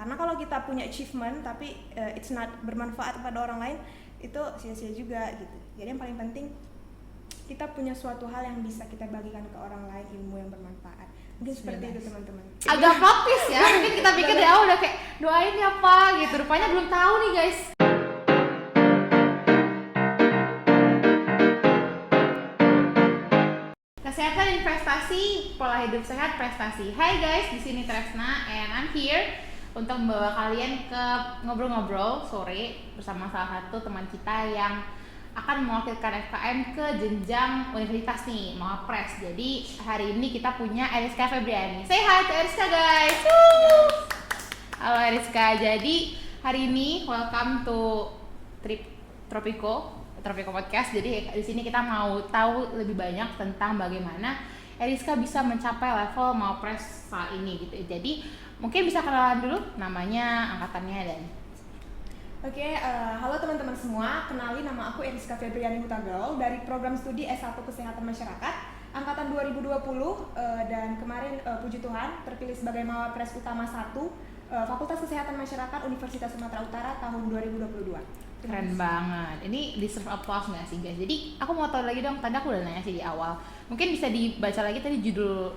Karena kalau kita punya achievement tapi it's not bermanfaat pada orang lain, itu sia-sia juga gitu. Jadi yang paling penting kita punya suatu hal yang bisa kita bagikan ke orang lain, ilmu yang bermanfaat. Mungkin seperti itu teman-teman. Agak plot ya, mungkin kita pikir dari awal udah kayak doain ya apa gitu, rupanya belum tahu nih guys. Kesehatan investasi, pola hidup sehat prestasi. Hai guys, di sini Tresna and I'm here untuk membawa kalian ke ngobrol-ngobrol sore bersama salah satu teman kita yang akan mewakilkan FKM ke jenjang universitas nih, Mawapres. Jadi hari ini kita punya Eriska Febriani. Say hi to Eriska guys. Woo! Halo Eriska. Jadi hari ini welcome to Tropico Podcast. Jadi di sini kita mau tahu lebih banyak tentang bagaimana Eriska bisa mencapai level Mawapres saat ini gitu. Jadi mungkin bisa kenalan dulu namanya, angkatannya dan Oke, halo teman-teman semua. Kenalin, nama aku Eriska Febriani Hutagaul dari program studi S1 Kesehatan Masyarakat angkatan 2020 dan kemarin puji Tuhan terpilih sebagai Mawapres Utama 1 Fakultas Kesehatan Masyarakat Universitas Sumatera Utara tahun 2022. Keren banget. Ini deserve applause nggak sih guys? Jadi aku mau tahu lagi dong, tadi aku udah nanya sih di awal. Mungkin bisa dibaca lagi tadi judul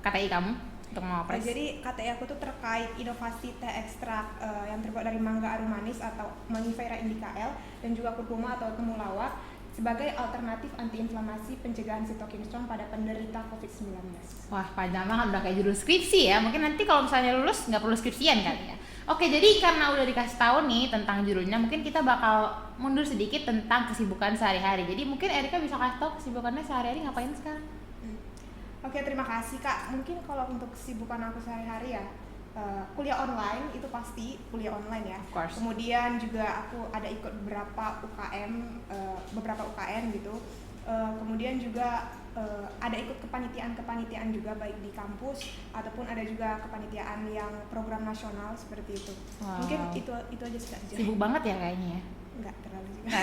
KTI kamu untuk Mawapres. Jadi KTI aku tuh terkait inovasi teh ekstrak yang terbuat dari mangga arum manis atau Mangifera indica L dan juga kurkuma atau temulawak sebagai alternatif antiinflamasi pencegahan sitokinestron pada penderita COVID-19. Wah, panjang banget, udah kayak judul skripsi ya. Mungkin nanti kalau misalnya lulus nggak perlu skripsian kali ya. Oke, jadi karena udah dikasih tahu nih tentang judulnya, mungkin kita bakal mundur sedikit tentang kesibukan sehari-hari. Jadi mungkin Erika bisa kasih tahu kesibukannya sehari-hari ngapain sekarang? Oke, terima kasih Kak. Mungkin kalau untuk kesibukan aku sehari-hari ya, kuliah online itu pasti kuliah online ya. Of course. Kemudian juga aku ada ikut beberapa UKM gitu. Kemudian juga ada ikut kepanitiaan juga baik di kampus ataupun ada juga kepanitiaan yang program nasional seperti itu. Wow. Mungkin itu aja saja. Sibuk banget ya kayaknya ya. Enggak terlalu juga.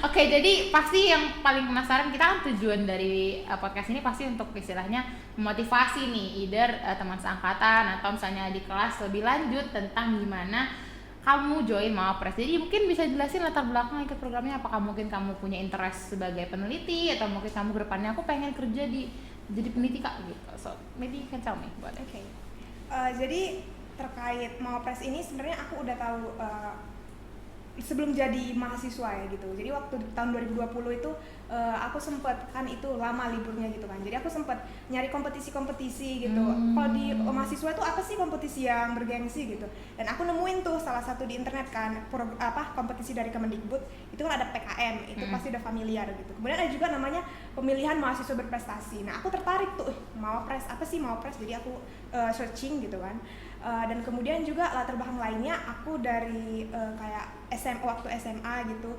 Oke, jadi pasti yang paling penasaran kita kan tujuan dari podcast ini pasti untuk istilahnya memotivasi nih either teman seangkatan atau misalnya di kelas lebih lanjut tentang gimana kamu join Mawapres. Jadi mungkin bisa jelasin latar belakang ikut programnya, apakah mungkin kamu punya interest sebagai peneliti atau mungkin kamu ke depannya aku pengen kerja jadi peneliti Kak gitu. So maybe you can tell me about it. Oke. Jadi terkait Mawapres ini sebenarnya aku udah tahu sebelum jadi mahasiswa ya gitu. Jadi waktu tahun 2020 itu aku sempet kan itu lama liburnya gitu kan. Jadi aku sempet nyari kompetisi-kompetisi gitu. Kalau di mahasiswa itu apa sih kompetisi yang bergengsi gitu. Dan aku nemuin tuh salah satu di internet kan kompetisi dari Kemendikbud. Itu kan ada PKM, itu pasti udah familiar gitu. Kemudian ada juga namanya pemilihan mahasiswa berprestasi. Nah, aku tertarik tuh, Mawapres, apa sih Mawapres? Jadi aku searching gitu kan. Dan kemudian juga latar belakang lainnya aku dari kayak waktu SMA gitu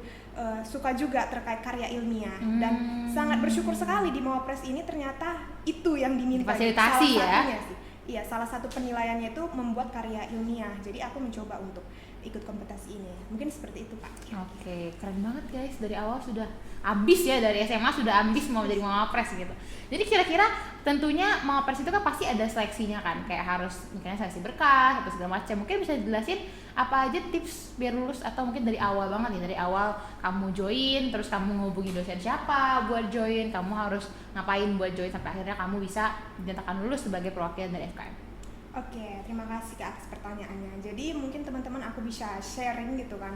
suka juga terkait karya ilmiah dan sangat bersyukur sekali di Mawapres ini ternyata itu yang diminta. Fasilitasi ya. Iya, salah satu penilaiannya itu membuat karya ilmiah. Jadi aku mencoba untuk ikut kompetisi ini. Mungkin seperti itu Pak. Oke, keren banget guys. Dari awal sudah ambis ya, dari SMA sudah ambis mau jadi Mawapres gitu. Jadi kira-kira tentunya Mawapres itu kan pasti ada seleksinya kan, kayak harus mungkin seleksi berkas atau segala macam. Mungkin bisa jelasin apa aja tips biar lulus atau mungkin dari awal banget nih, dari awal kamu join, terus kamu ngehubungi dosen siapa buat join, kamu harus ngapain buat join sampai akhirnya kamu bisa dinyatakan lulus sebagai perwakilan dari FKM. Oke, terima kasih Kak atas pertanyaannya. Jadi mungkin teman-teman aku bisa sharing gitu kan.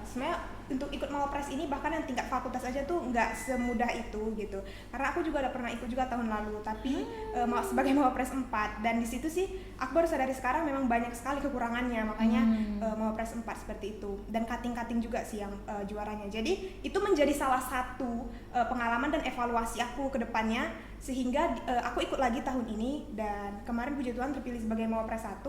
Sebenarnya untuk ikut Mawapres ini bahkan yang tingkat fakultas aja tuh nggak semudah itu gitu. Karena aku juga udah pernah ikut juga tahun lalu, tapi sebagai Mawapres 4 dan di situ sih aku baru sadari sekarang memang banyak sekali kekurangannya, makanya Mawapres 4 seperti itu. Dan cutting juga sih yang juaranya. Jadi itu menjadi salah satu pengalaman dan evaluasi aku ke depannya sehingga aku ikut lagi tahun ini dan kemarin puji Tuhan terpilih sebagai Mawapres 1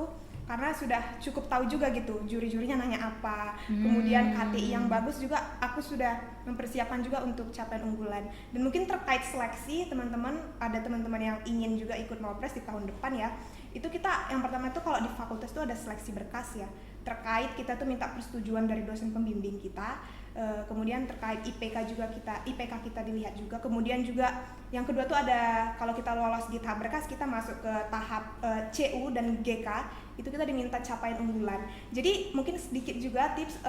karena sudah cukup tahu juga gitu juri-jurinya nanya apa, kemudian KTI yang bagus juga aku sudah mempersiapkan juga untuk capaian unggulan. Dan mungkin terkait seleksi teman-teman, ada teman-teman yang ingin juga ikut Mawapres di tahun depan ya, itu kita yang pertama itu kalau di fakultas itu ada seleksi berkas ya, terkait kita tuh minta persetujuan dari dosen pembimbing kita. Kemudian terkait IPK kita dilihat juga. Kemudian juga yang kedua tuh ada kalau kita lolos di tahap berkas kita masuk ke tahap CU dan GK itu kita diminta capaian unggulan. Jadi mungkin sedikit juga tips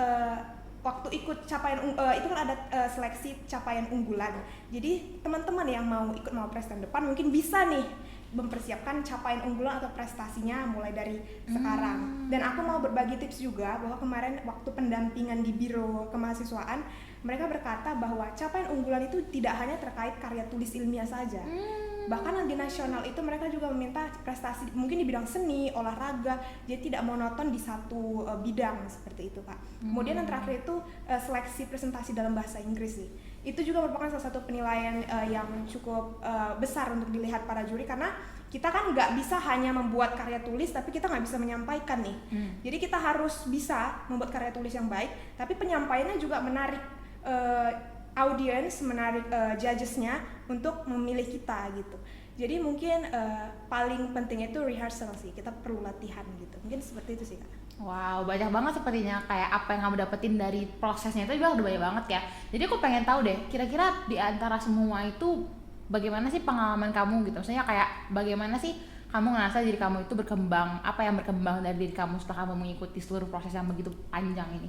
waktu ikut itu kan ada seleksi capaian unggulan. Jadi teman-teman yang mau ikut Mawapres tahun depan mungkin bisa nih mempersiapkan capaian unggulan atau prestasinya mulai dari sekarang. Dan aku mau berbagi tips juga bahwa kemarin waktu pendampingan di Biro Kemahasiswaan, mereka berkata bahwa capaian unggulan itu tidak hanya terkait karya tulis ilmiah saja. Bahkan di nasional itu mereka juga meminta prestasi mungkin di bidang seni, olahraga, jadi tidak monoton di satu bidang seperti itu, Kak. Kemudian yang terakhir itu seleksi presentasi dalam bahasa Inggris sih. Itu juga merupakan salah satu penilaian yang cukup besar untuk dilihat para juri, karena kita kan nggak bisa hanya membuat karya tulis tapi kita nggak bisa menyampaikan nih. Jadi kita harus bisa membuat karya tulis yang baik, tapi penyampaiannya juga menarik audience, menarik judgesnya untuk memilih kita gitu. Jadi mungkin paling penting itu rehearsal sih, kita perlu latihan gitu. Mungkin seperti itu sih, Kak. Wow, banyak banget sepertinya kayak apa yang kamu dapetin dari prosesnya itu juga udah banyak banget ya. Jadi aku pengen tahu deh, kira-kira di antara semua itu bagaimana sih pengalaman kamu gitu? Maksudnya kayak bagaimana sih kamu ngerasa diri kamu itu berkembang, apa yang berkembang dari diri kamu setelah kamu mengikuti seluruh proses yang begitu panjang ini?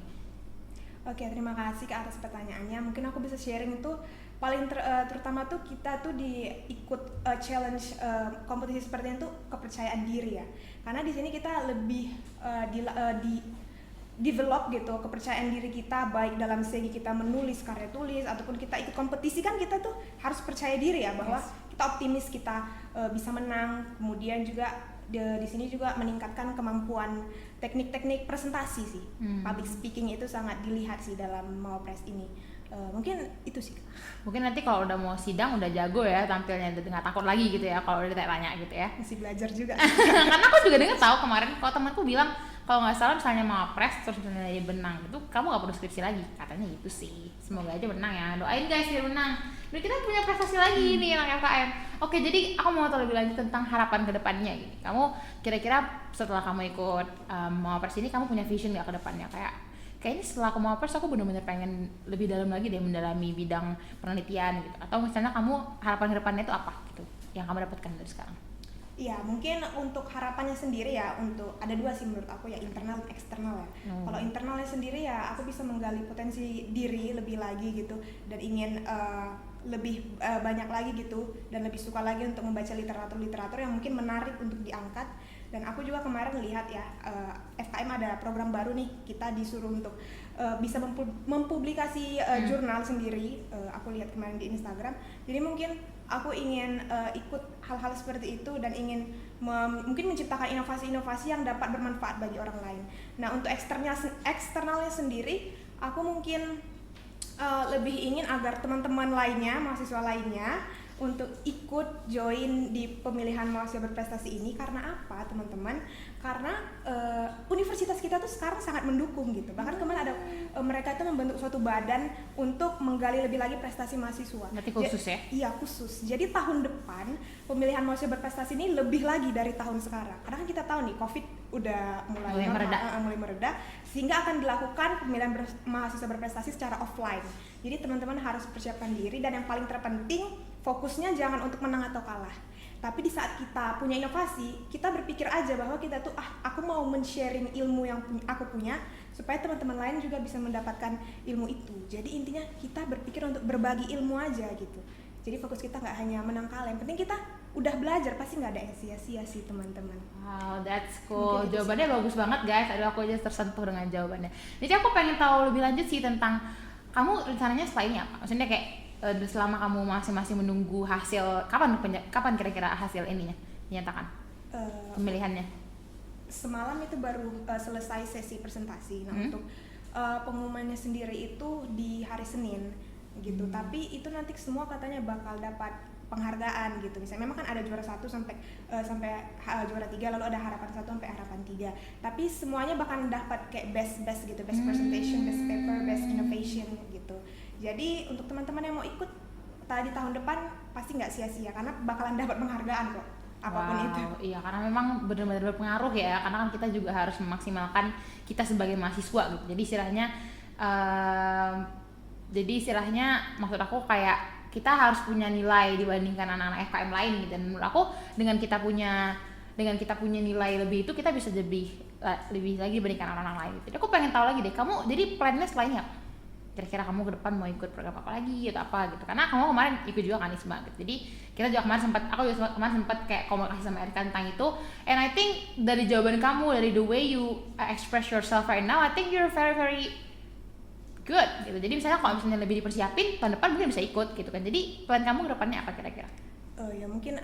Oke, terima kasih Kak atas pertanyaannya. Mungkin aku bisa sharing itu paling terutama tuh kita tuh ikut challenge kompetisi seperti itu kepercayaan diri ya. Karena di sini kita lebih di develop gitu kepercayaan diri kita, baik dalam segi kita menulis karya tulis ataupun kita ikut kompetisi, kan kita tuh harus percaya diri ya bahwa kita optimis, kita bisa menang. Kemudian juga di sini juga meningkatkan kemampuan teknik-teknik presentasi sih. Public speaking itu sangat dilihat sih dalam Mawapres ini. Mungkin itu sih. Mungkin nanti kalau udah mau sidang udah jago ya tampilnya, udah nggak takut lagi gitu ya kalau udah ditanya gitu ya. Masih belajar juga. Karena aku juga dengar tahu kemarin kalau temanku bilang kalau nggak salah misalnya Mawapres terus misalnya dia benang itu kamu nggak perlu skripsi lagi, katanya gitu sih. Semoga aja menang ya, doain guys biar menang. Dan kita punya prestasi lagi nih anak FKM. Oke, jadi aku mau tahu lebih lanjut tentang harapan kedepannya gini. Kamu kira-kira setelah kamu ikut Mawapres ini kamu punya vision nggak ke depannya, kayaknya setelah aku Mawapres aku benar-benar pengen lebih dalam lagi deh mendalami bidang penelitian gitu, atau misalnya kamu harapan kedepannya itu apa gitu yang kamu dapatkan dari sekarang? Iya, mungkin untuk harapannya sendiri ya, untuk ada dua sih menurut aku ya, internal dan eksternal ya. Kalau internalnya sendiri ya aku bisa menggali potensi diri lebih lagi gitu, dan ingin lebih banyak lagi gitu, dan lebih suka lagi untuk membaca literatur yang mungkin menarik untuk diangkat. Dan aku juga kemarin lihat ya, FKM ada program baru nih, kita disuruh untuk bisa mempublikasi jurnal sendiri. Aku lihat kemarin di Instagram. Jadi mungkin aku ingin ikut hal-hal seperti itu dan ingin mungkin menciptakan inovasi-inovasi yang dapat bermanfaat bagi orang lain. Nah, untuk eksternalnya sendiri, aku mungkin lebih ingin agar teman-teman lainnya, mahasiswa lainnya, untuk ikut join di pemilihan mahasiswa berprestasi ini. Karena apa, teman-teman? Karena universitas kita tuh sekarang sangat mendukung gitu. Bahkan kemarin ada mereka itu membentuk suatu badan untuk menggali lebih lagi prestasi mahasiswa. Berarti khusus ya? Iya, khusus. Jadi tahun depan pemilihan mahasiswa berprestasi ini lebih lagi dari tahun sekarang. Karena kan kita tahu nih, Covid udah mulai mereda, sehingga akan dilakukan pemilihan mahasiswa berprestasi secara offline. Jadi teman-teman harus persiapkan diri, dan yang paling terpenting fokusnya jangan untuk menang atau kalah. Tapi di saat kita punya inovasi, kita berpikir aja bahwa kita tuh aku mau men-sharing ilmu yang aku punya supaya teman-teman lain juga bisa mendapatkan ilmu itu. Jadi intinya kita berpikir untuk berbagi ilmu aja gitu. Jadi fokus kita nggak hanya menang kalah, yang penting kita udah belajar, pasti nggak ada yang sia-sia sih teman-teman. Wow, that's cool. Jawabannya bagus banget guys. Aduh, aku aja tersentuh dengan jawabannya. Jadi aku pengen tahu lebih lanjut sih tentang kamu rencananya setelah ini apa? Maksudnya kayak selama kamu masih menunggu hasil, kapan kira-kira hasil ininya dinyatakan pemilihannya? Semalam itu baru selesai sesi presentasi. Nah, untuk pengumumannya sendiri itu di hari Senin gitu. Tapi itu nanti semua katanya bakal dapat penghargaan gitu. Misalnya memang kan ada juara 1 sampai juara 3, lalu ada harapan 1 sampai harapan 3. Tapi semuanya bakal dapat kayak best gitu, best presentation, best paper, best innovation gitu. Jadi untuk teman-teman yang mau ikut di tahun depan pasti nggak sia-sia, karena bakalan dapat penghargaan kok, apapun itu. Iya, karena memang benar-benar berpengaruh ya, karena kan kita juga harus memaksimalkan kita sebagai mahasiswa gitu. Jadi istilahnya maksud aku kayak kita harus punya nilai dibandingkan anak-anak FKM lain gitu. Dan menurut aku dengan dengan kita punya nilai lebih itu kita bisa lebih lagi dibandingkan orang lain gitu. Jadi aku pengen tahu lagi deh, kamu jadi plannya selainnya apa? Kira-kira kamu ke depan mau ikut program apa lagi atau apa gitu, karena kamu kemarin ikut juga kan ISMA gitu. Jadi kita juga aku juga kemarin sempat kayak komunikasi sama Erika tentang itu, and I think dari jawaban kamu, dari the way you express yourself right now, I think you're very very good gitu. Jadi misalnya kalau misalnya lebih dipersiapin tahun depan mungkin bisa ikut gitu kan. Jadi plan kamu ke depannya apa kira-kira? Ya mungkin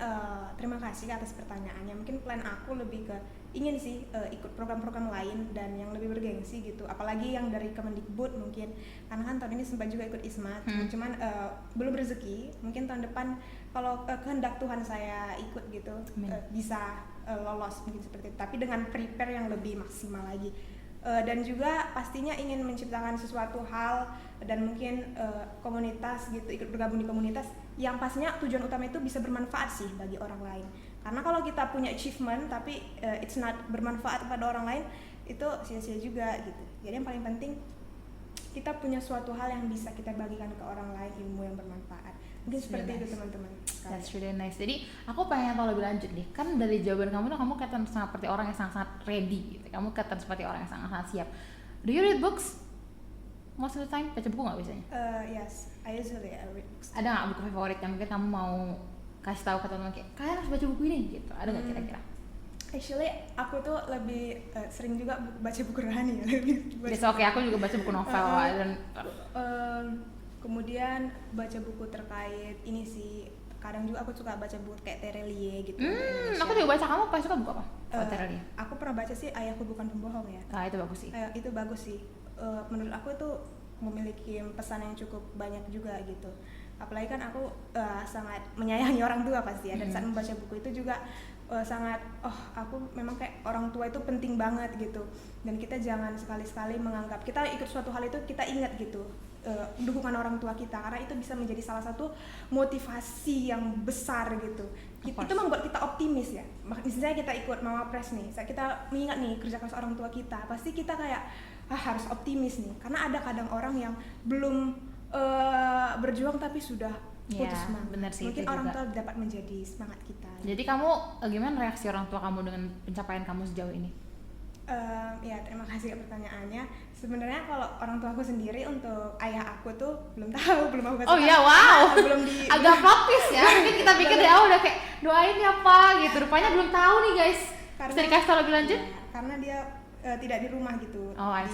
terima kasih atas pertanyaannya. Mungkin plan aku lebih ke ingin sih ikut program-program lain dan yang lebih bergengsi gitu. Apalagi yang dari Kemendikbud mungkin. Karena kan tahun ini sempat juga ikut ISMA, cuman belum rezeki. Mungkin tahun depan kalau kehendak Tuhan saya ikut gitu bisa lolos mungkin seperti itu. Tapi dengan prepare yang lebih maksimal lagi. Dan juga pastinya ingin menciptakan sesuatu hal dan mungkin komunitas gitu, ikut bergabung di komunitas yang pastinya tujuan utama itu bisa bermanfaat sih bagi orang lain. Karena kalau kita punya achievement tapi it's not bermanfaat pada orang lain, itu sia-sia juga gitu. Jadi yang paling penting kita punya suatu hal yang bisa kita bagikan ke orang lain, ilmu yang bermanfaat. Mungkin seperti itu teman-teman. That's really nice. Jadi aku pengen tahu lebih lanjut nih. Kan dari jawaban kamu tuh kamu kelihatan seperti orang yang sangat-sangat ready gitu. Kamu kelihatan seperti orang yang sangat-sangat siap. Do you read books? Most of the time baca buku nggak biasanya? Yes, I usually read books. Ada nggak buku favorit yang mungkin kamu mau kasih tahu ke teman-teman kayak kalian harus baca buku ini gitu? Ada nggak kira-kira? Actually aku tuh lebih sering juga baca buku rohani ya. Oke, aku juga baca buku novel dan kemudian baca buku terkait ini sih. Kadang juga aku suka baca buku kayak Terelie gitu. Aku juga baca. Kamu paling suka buku apa? Terelie. Aku pernah baca sih Ayahku Bukan Pembohong ya. Itu bagus sih. Itu bagus sih. Menurut aku itu memiliki pesan yang cukup banyak juga gitu. Apalagi kan aku sangat menyayangi orang tua pasti ya. Dan saat membaca buku itu juga sangat aku memang kayak orang tua itu penting banget gitu. Dan kita jangan sekali-sekali menganggap kita ikut suatu hal itu kita ingat gitu dukungan orang tua kita, karena itu bisa menjadi salah satu motivasi yang besar gitu. Itu membuat kita optimis ya. Misalnya kita ikut Mama Press nih, saat kita mengingat nih kerja keras orang tua kita, pasti kita kayak harus optimis nih, karena ada kadang orang yang belum berjuang tapi sudah putus semangat. Bener sih, mungkin orang tua dapat menjadi semangat kita. Jadi kamu gimana reaksi orang tua kamu dengan pencapaian kamu sejauh ini? Ya terima kasih pertanyaannya. Sebenarnya kalau orang tua aku sendiri, untuk ayah aku tuh belum tahu, belum aku kasih tahu. Iya, wow. Belum agak plot twist ya. Mungkin kita pikir dari awal udah kayak doain ya apa gitu. Rupanya belum tahu nih guys. Bisa dikasih tahu lebih lanjut? Karena dia tidak di rumah gitu.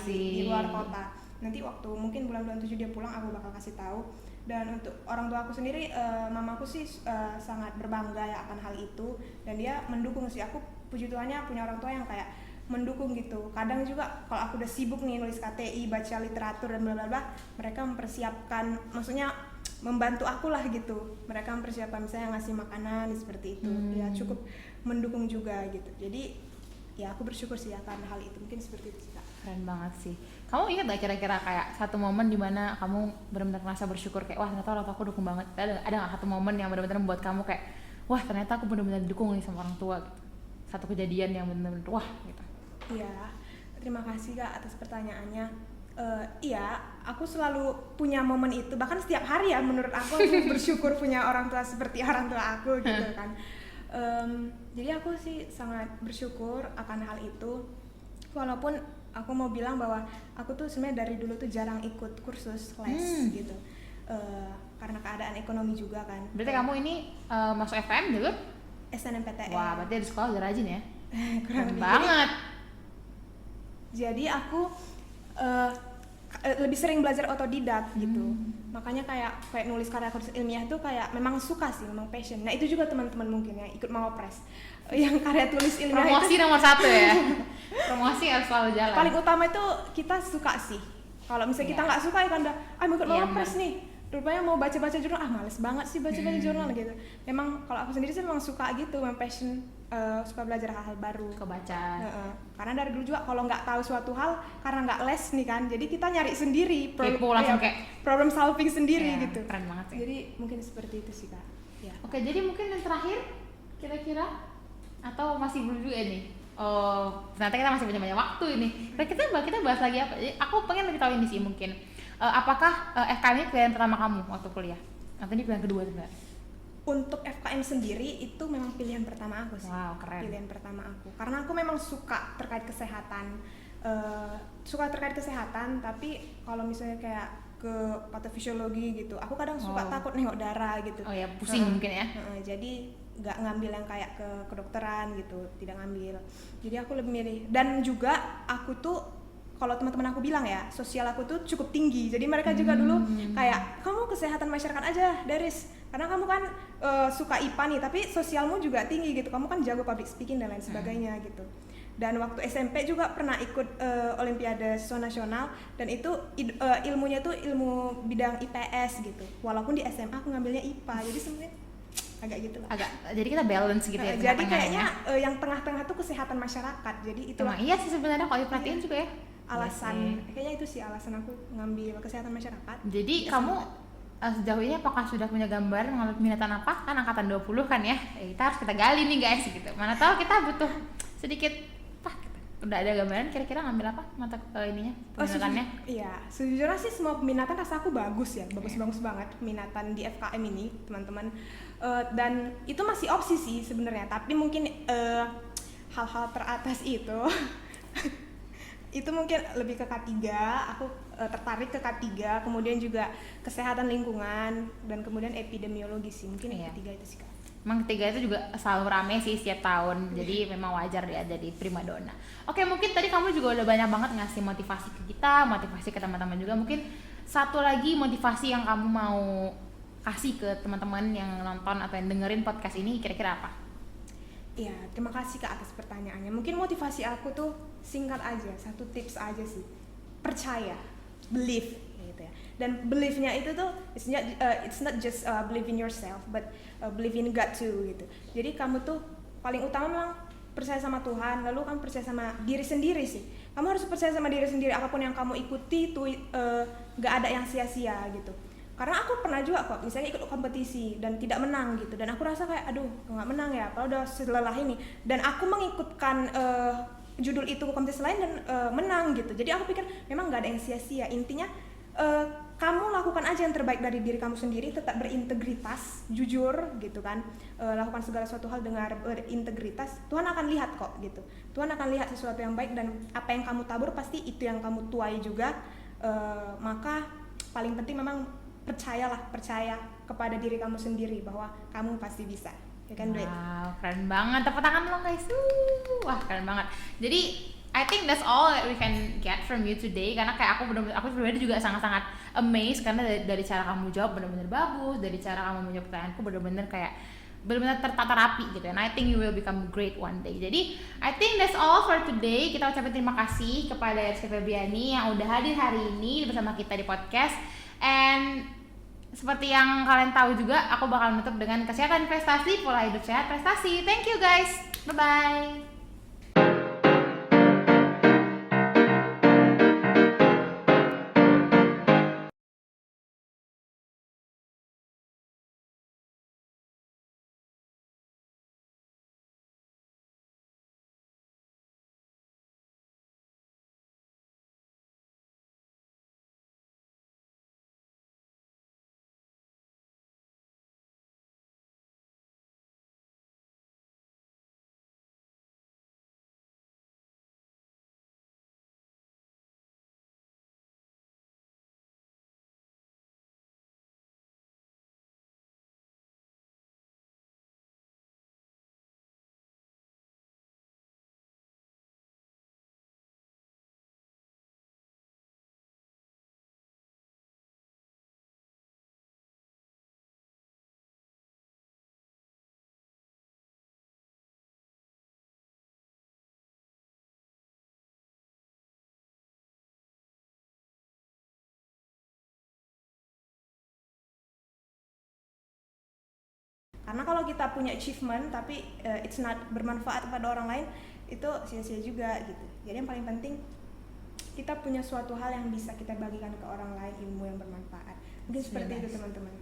Di luar kota. Nanti waktu mungkin bulan-bulan 7 dia pulang, aku bakal kasih tahu. Dan untuk orang tua aku sendiri, mamaku sih sangat berbangga ya akan hal itu, dan dia mendukung sih. Aku puji Tuhannya punya orang tua yang kayak mendukung gitu. Kadang juga kalau aku udah sibuk nih nulis KTI, baca literatur dan bla bla bla, mereka mempersiapkan, maksudnya membantu aku lah gitu. Mereka mempersiapkan misalnya ngasih makanan seperti itu. Ya cukup mendukung juga gitu. Jadi ya aku bersyukur sih akan hal itu. Mungkin seperti itu sih, Kak. Keren banget sih. Kamu ingat gak kira-kira kayak satu momen dimana kamu benar-benar merasa bersyukur kayak wah ternyata orang tua aku dukung banget? Ada gak satu momen yang benar-benar membuat kamu kayak wah ternyata aku benar-benar didukung nih sama orang tua gitu? Satu kejadian yang benar-benar wah gitu. Iya, terima kasih Kak atas pertanyaannya. Iya, aku selalu punya momen itu, bahkan setiap hari ya menurut aku bersyukur punya orang tua seperti orang tua aku gitu kan. Jadi aku sih sangat bersyukur akan hal itu, walaupun aku mau bilang bahwa aku tuh sebenarnya dari dulu tuh jarang ikut kursus les gitu, karena keadaan ekonomi juga kan. Berarti kamu ini masuk FKM dulu? SNMPTN. Wah, berarti di sekolah udah rajin ya? Kurang banget. Jadi aku lebih sering belajar otodidak gitu. Makanya kayak nulis karya ilmiah itu kayak memang suka sih, memang passion. Nah itu juga teman-teman mungkin ya ikut Mama Press yang karya tulis ilmiah. Promosi itu nomor 1 ya. Promosi harus selalu jalan. Paling utama itu kita suka sih. Kalau misalnya kita nggak suka ya kan udah mau ikut Mama Press nih, rupanya mau baca-baca jurnal, males banget sih baca-baca jurnal gitu. Memang kalau aku sendiri sih memang suka gitu, memang passion, suka belajar hal-hal baru, kebaca. Karena dari dulu juga kalau nggak tahu suatu hal, karena nggak les nih kan, jadi kita nyari sendiri, problem solving sendiri gitu. Keren banget sih. Jadi mungkin seperti itu sih Kak. Ya. Oke, jadi mungkin yang terakhir kira-kira atau masih belum juga nih? Ternyata kita masih banyak waktu ini. Kita bahas lagi apa? Jadi aku pengen lebih tahu ini sih mungkin. Apakah FKM ini pilihan pertama kamu waktu kuliah? Atau ini pilihan kedua sebenarnya? untuk FKM sendiri itu memang pilihan pertama aku sih. Wow, keren. Pilihan pertama aku. Karena aku memang suka terkait kesehatan. Tapi kalau misalnya kayak ke patofisiologi gitu, aku kadang suka takut nengok darah gitu. Oh ya, pusing mungkin ya. Jadi nggak ngambil yang kayak ke kedokteran gitu, tidak ngambil. Jadi aku lebih milih. Dan juga aku tuh kalau teman-teman aku bilang ya, sosial aku tuh cukup tinggi. Jadi mereka juga dulu kayak, kamu kesehatan masyarakat aja, Daris. Karena kamu kan suka IPA nih, tapi sosialmu juga tinggi gitu. Kamu kan jago public speaking dan lain sebagainya gitu. Dan waktu SMP juga pernah ikut Olimpiade Siswa Nasional, dan itu ilmunya tuh ilmu bidang IPS gitu. Walaupun di SMA aku ngambilnya IPA, jadi sebenarnya agak gitu lah. Jadi kita balance gitu ya. Jadi kayaknya yang tengah-tengah tuh kesehatan masyarakat. Jadi itu iya sih sebenarnya kalau diperhatiin juga ya. Alasan, kayaknya itu sih alasan aku ngambil kesehatan masyarakat. Jadi kamu sejauh ini apakah sudah punya gambar mengambil minatan apa? Kan angkatan 20 kan ya. Kita harus gali nih guys gitu. Mana tahu kita butuh sedikit udah ada gambaran kira-kira ngambil apa mata ininya peminatannya? Iya, sejujurnya sih semua peminatan rasa aku bagus ya, bagus banget peminatan di FKM ini teman-teman. Dan itu masih opsi sih sebenarnya, tapi mungkin hal-hal teratas itu itu mungkin lebih ke K3, aku tertarik ke K3, kemudian juga kesehatan lingkungan, dan kemudian epidemiologi sih, mungkin yang ketiga itu sih Kak. Emang ketiga itu juga selalu rame sih setiap tahun, jadi memang wajar dia jadi primadona. Oke, mungkin tadi kamu juga udah banyak banget ngasih motivasi ke kita, motivasi ke teman-teman juga. Mungkin satu lagi motivasi yang kamu mau kasih ke teman-teman yang nonton atau yang dengerin podcast ini kira-kira apa? Iya, terima kasih Kak atas pertanyaannya. Mungkin motivasi aku tuh singkat aja, satu tips aja sih. Percaya, believe gitu ya. Dan believe-nya itu tuh it's not just believe in yourself, but believe in God too gitu. Jadi kamu tuh paling utama memang percaya sama Tuhan, lalu kamu percaya sama diri sendiri sih. Kamu harus percaya sama diri sendiri, apapun yang kamu ikuti tuh gak ada yang sia-sia gitu. Karena aku pernah juga kok, misalnya ikut kompetisi dan tidak menang gitu, dan aku rasa kayak aduh nggak menang ya, padahal udah selelah ini, dan aku mengikutkan judul itu ke kompetisi lain dan menang gitu. Jadi aku pikir memang nggak ada yang sia-sia. Intinya kamu lakukan aja yang terbaik dari diri kamu sendiri, tetap berintegritas, jujur gitu kan, lakukan segala suatu hal dengan berintegritas. Tuhan akan lihat kok gitu. Tuhan akan lihat sesuatu yang baik, dan apa yang kamu tabur pasti itu yang kamu tuai juga. Maka paling penting memang percaya kepada diri kamu sendiri bahwa kamu pasti bisa, ya kan Dwayne? Wow, keren banget, tepuk tangan dong guys. Wah, keren banget. Jadi I think that's all that we can get from you today, karena kayak aku pribadi juga sangat-sangat amazed karena dari cara kamu jawab benar-benar bagus, dari cara kamu menjawab pertanyaanku benar-benar tertata rapi gitu. And I think you will become great one day. Jadi I think that's all for today. Kita ucapin terima kasih kepada Rizky Febriani yang udah hadir hari ini bersama kita di podcast. And seperti yang kalian tahu juga, aku bakal menutup dengan kesehatan investasi, pola hidup sehat prestasi. Thank you guys. Bye bye. Karena kalau kita punya achievement tapi it's not bermanfaat kepada orang lain, itu sia-sia juga gitu. Jadi yang paling penting kita punya suatu hal yang bisa kita bagikan ke orang lain, ilmu yang bermanfaat. Mungkin seperti itu teman-teman.